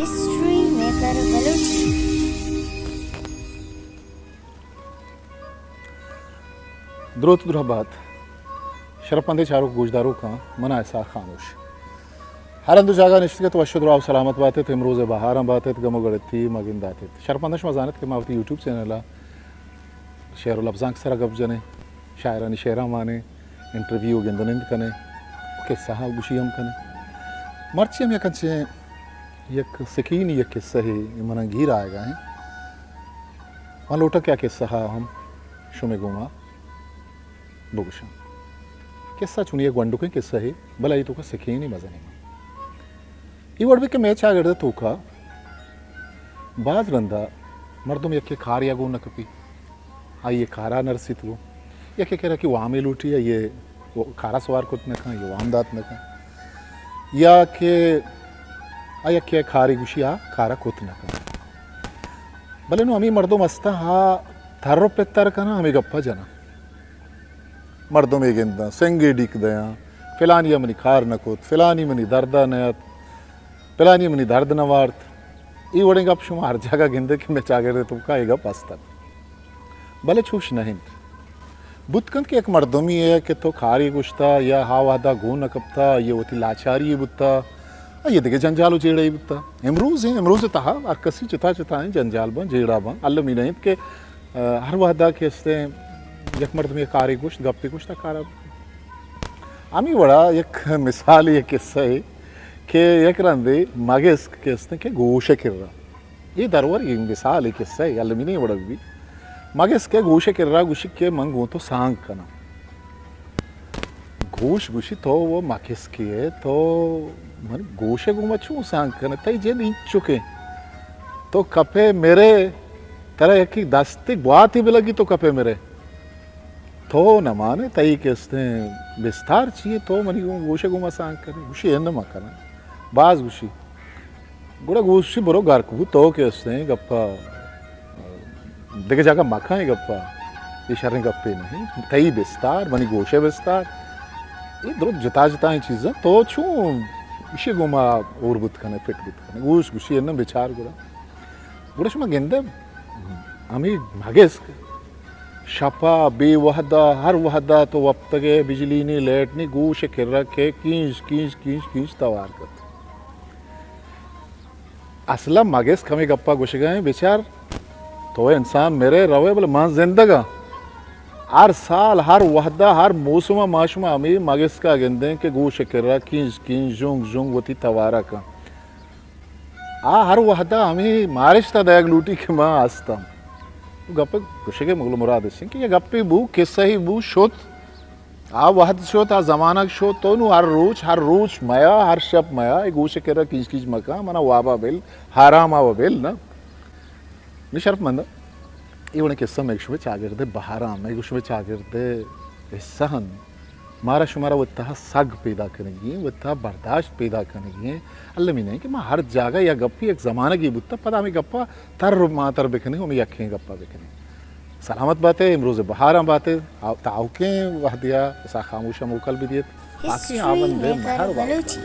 History maker Balochi. द्रोत दुराबात शरपंदे चारों गुजदारों का मना ऐसा खामोश हर अंदु जागा निश्चित वशुद्राव सलामत बातें इमरोज बहार बातें गमो गड़ती मगिन दाते शरपंदश मजानत के मावती यूट्यूब चैनल शेर लफ्जांक सरा गप जने शायरानी शेरा माने इंटरव्यू गिंदनिंद कने के सहा गुशी हम कने मर्ची हम यकंचे यक सकीन यक किस्सा है मन घीर आएगा है वन लोटा क्या किस्सा हम शुमे गुमा बुगशा किस्सा चुनिए गंडू के किस्सा है भला ये तो का सकीन ही मजा नहीं ಈ ಒಡವಿಕೆ ಮೇಚಾಗಿಡ್ದ ತೂಕ ಬಾಜ್ ರಂದ मर्दों में यके खार या गो न कपी आ ये खारा नरसित वो यके कह रहा कि वामे लूटी या ये वो खारा सवार कुत न खा ये वामदात न खा या के आ यके खारी गुशी आ खारा कुत न खा भले नो हमी मर्दों मस्ता हा थर्रो पेत्तर का ना हमें गप्पा जना मर्दों में गेंदा सेंगे डिक दया फिलानी मनी खार न कुत फिलानी मनी दर्दा नयत पिलानी मनी दर्द नवार्थ ये वड़ेंगे आप शुमा हर जगह गिंदे कि मैं चागे रहे तुम का एगा पास्ता भले छूश नहीं बुतकंत के एक मर्दमी है कि तो खारी गुश्ता या हावादा गो न कपता ये होती लाचारी ये बुत्ता ये देखे जंजालो जेड़ा ये बुत्ता इमरूज तहा और कसी चिता चिता है जंजाल बन जेड़ा बन अल्लाह मी नहीं के हर वादा के इससे एक मर्दमी खारी गुश्त गप्पी गुश्ता खारा आमी बड़ा एक मिसाल ये किस्सा है के एक रंदे मगेस केस्ते के गोशे किर्रा ये दरवर ये मिसाल है किस्सा है अल्लमी नहीं बड़ा भी मगेस के गोशे किर्रा गुशी के मंगो तो सांग कना गोश गुशी तो वो मगेस के तो मन गोशे गुमा छू सांग कना तई जे नी चुके तो कपे मेरे तरह एक ही दस्ते बात ही लगी तो कपे मेरे तो न माने तई केस्ते विस्तार चाहिए तो मनी गोशे गुमा सांग करे गुशी है न मकना बाज गुशी गुड़ा गुशी बरो गारकू तो कैसे गप्पा देखे जाकर मखा है गप्पा ये शरण गप्पे नहीं तई विस्तार मनी गोशे विस्तार ये दो जता जता ही चीज़ें तो छू इसे गुमा और बुत कने फिट बुत कने गुश गुशी है ना विचार गुड़ा शुमा गेंदे हमें भागेस शपा बेवहदा हर वहदा तो अब तक बिजली नहीं लेट नहीं गोशे किर रखे कींच कींच कींच कींच तवार कर असला मगेस कमी गप्पा घुस गए विचार तो इंसान मेरे रवे बोले मां जिंदगा हर साल हर वहदा हर मौसमा माशमा हमें मगेस का गेंदे के गोश किर्रा कींच कींच जुंग जुंग वती तवारा का आ हर वहदा हमें मारिश्ता दयाग लूटी के मां आस्ता गप्पे घुस गए मुगल मुराद सिंह कि ये गप्पे बू किस्सा ही बू शोत आ वहद शोत आ जमाना शोत तो नु हर रोज मया हर शब मया एक गोशे केरा कीच कीच मका मना वाबा बेल हाराम आवा बेल ना निशर्फ मंद इवने किस्सा में शुभ चागिरदे बहाराम में शुभ चागिरदे सहन मारा शुमारा वत्ता सग पैदा करेंगी वत्ता बर्दाश्त पैदा करेंगी अल्लाह में नहीं कि मैं हर जगह या गप्पी एक जमाना की बुत्ता पता में गप्पा तर मातर बिकने हमें यखें गप्पा बिकने सलामत बातें इमरोज बहार बातें ताउके वह दिया ऐसा खामोश मोकल भी दिए हिस्ट्री मेकर बलूची।